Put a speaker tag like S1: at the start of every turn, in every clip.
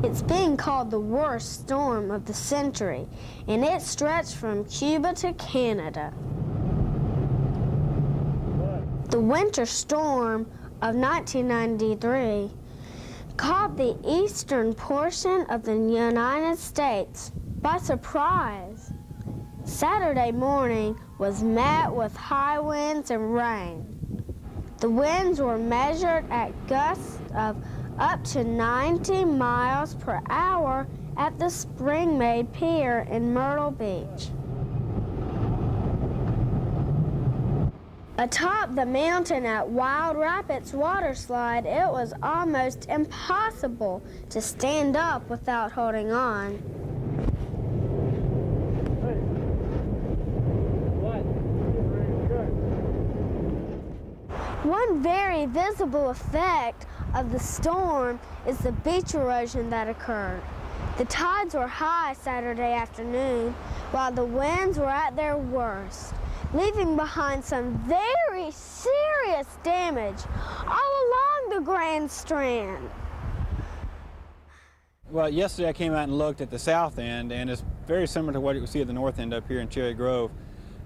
S1: It's being called the worst storm of the century, and it stretched from Cuba to Canada. The winter storm of 1993 caught the eastern portion of the United States by surprise. Saturday morning was met with high winds and rain. The winds were measured at gusts of up to 90 miles per hour at the Spring-Made Pier in Myrtle Beach. Atop the mountain at Wild Rapids Waterslide, it was almost impossible to stand up without holding on. One very visible effect of the storm is the beach erosion that occurred. The tides were high Saturday afternoon, while the winds were at their worst, leaving behind some very serious damage all along the Grand Strand.
S2: Well, yesterday I came out and looked at the south end, and it's very similar to what you see at the north end up here in Cherry Grove.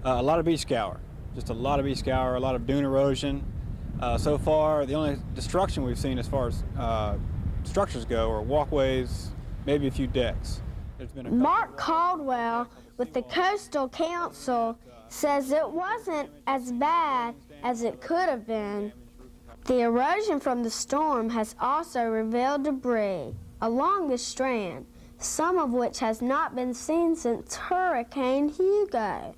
S2: A lot of beach scour, just a lot of beach scour, a lot of dune erosion. So far, the only destruction we've seen as far as structures go are walkways, maybe a few decks. There's been
S1: Mark Caldwell with the Coastal Council says it wasn't as bad as it could have been. The erosion from the storm has also revealed debris along the strand, some of which has not been seen since Hurricane Hugo.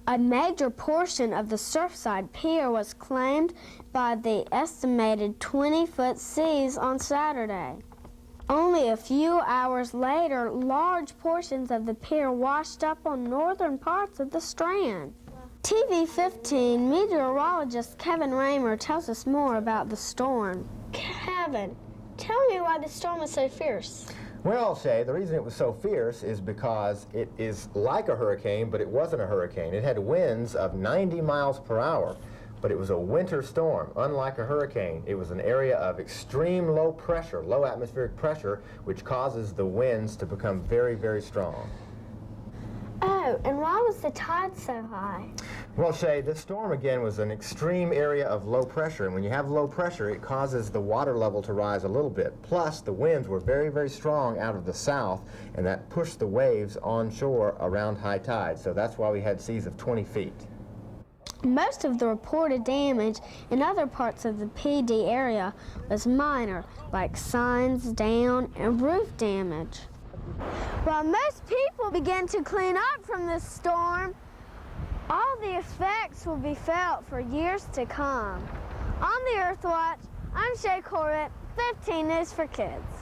S1: A major portion of the Surfside Pier was claimed by the estimated 20-foot seas on Saturday. Only a few hours later, large portions of the pier washed up on northern parts of the Strand. TV 15 meteorologist Kevin Raymer tells us more about the storm. Kevin, tell me why the storm was so fierce.
S3: Well, Shay, the reason it was so fierce is because it is like a hurricane, but it wasn't a hurricane. It had winds of 90 miles per hour, but it was a winter storm. Unlike a hurricane, it was an area of extreme low pressure, low atmospheric pressure, which causes the winds to become very, very strong.
S1: Oh, and why was the tide so high?
S3: Well, Shay, this storm again was an extreme area of low pressure, and when you have low pressure, it causes the water level to rise a little bit. Plus, the winds were very, very strong out of the south, and that pushed the waves onshore around high tide. So that's why we had seas of 20 feet.
S1: Most of the reported damage in other parts of the PD area was minor, like signs down and roof damage. While most people began to clean up from this storm, all the effects will be felt for years to come. On the EarthWatch, I'm Shay Corbett, 15 News for Kids.